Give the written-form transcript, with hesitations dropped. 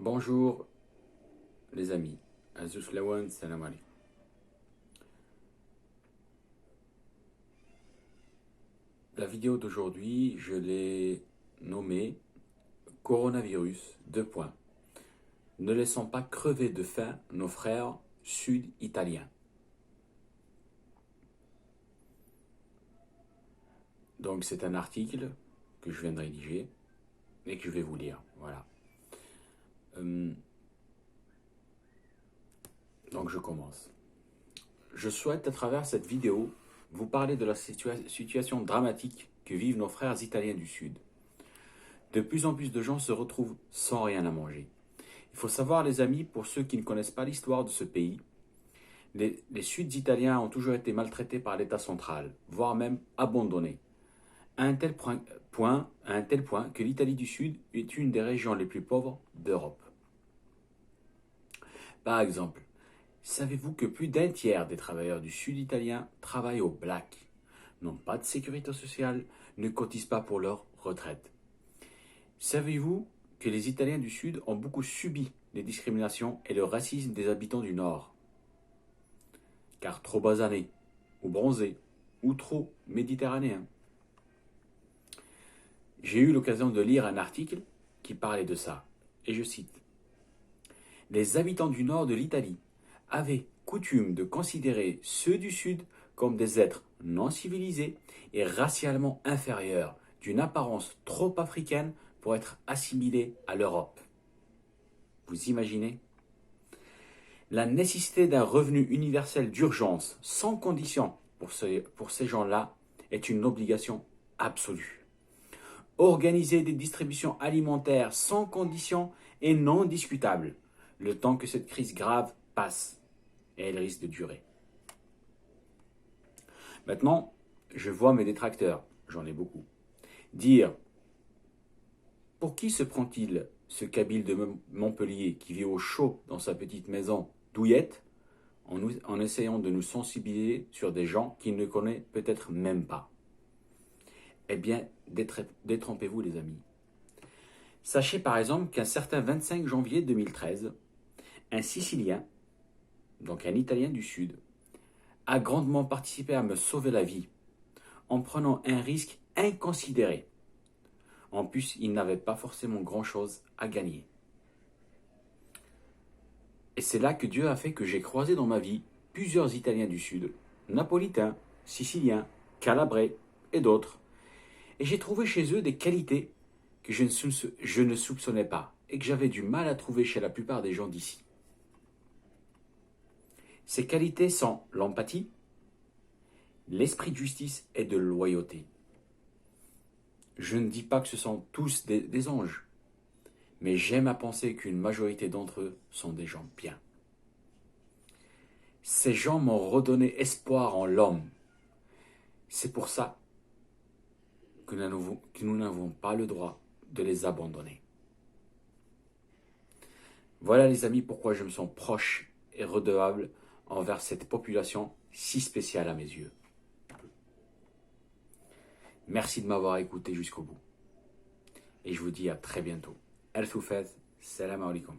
Bonjour les amis, Azus Lawan, salam alaikum. La vidéo d'aujourd'hui, je l'ai nommée Coronavirus, 2 points. Ne laissons pas crever de faim nos frères sud-italiens. Donc c'est un article que je viens de rédiger et que je vais vous lire. Voilà. Donc je commence. Je souhaite à travers cette vidéo vous parler de la situation dramatique que vivent nos frères italiens du Sud. De plus en plus de gens se retrouvent sans rien à manger. Il faut savoir, les amis, pour ceux qui ne connaissent pas l'histoire de ce pays, les Sud-Italiens ont toujours été maltraités par l'État central, voire même abandonnés, à un tel point que l'Italie du Sud est une des régions les plus pauvres d'Europe. Par exemple, savez-vous que plus d'un tiers des travailleurs du Sud italien travaillent au black, n'ont pas de sécurité sociale, ne cotisent pas pour leur retraite? Savez-vous que les Italiens du Sud ont beaucoup subi les discriminations et le racisme des habitants du Nord? Car trop basanés, ou bronzés, ou trop méditerranéens. J'ai eu l'occasion de lire un article qui parlait de ça, et je cite: « Les habitants du nord de l'Italie avaient coutume de considérer ceux du sud comme des êtres non civilisés et racialement inférieurs, d'une apparence trop africaine pour être assimilés à l'Europe. » Vous imaginez? La nécessité d'un revenu universel d'urgence, sans condition pour ces gens-là, est une obligation absolue. Organiser des distributions alimentaires sans condition est non discutable, le temps que cette crise grave passe, et elle risque de durer. Maintenant, je vois mes détracteurs, j'en ai beaucoup, dire: pour qui se prend-il ce Kabyle de Montpellier qui vit au chaud dans sa petite maison douillette, en essayant de nous sensibiliser sur des gens qu'il ne connaît peut-être même pas? Eh bien, détrompez-vous les amis. Sachez par exemple qu'un certain 25 janvier 2013, un Sicilien, donc un Italien du Sud, a grandement participé à me sauver la vie, en prenant un risque inconsidéré. En plus, il n'avait pas forcément grand-chose à gagner. Et c'est là que Dieu a fait que j'ai croisé dans ma vie plusieurs Italiens du Sud, napolitains, siciliens, calabrais et d'autres. Et j'ai trouvé chez eux des qualités que je ne soupçonnais pas et que j'avais du mal à trouver chez la plupart des gens d'ici. Ces qualités sont l'empathie, l'esprit de justice et de loyauté. Je ne dis pas que ce sont tous des anges, mais j'aime à penser qu'une majorité d'entre eux sont des gens bien. Ces gens m'ont redonné espoir en l'homme. C'est pour ça que nous n'avons pas le droit de les abandonner. Voilà les amis pourquoi je me sens proche et redevable envers cette population si spéciale à mes yeux. Merci de m'avoir écouté jusqu'au bout. Et je vous dis à très bientôt. El Soufez, salam alaikum.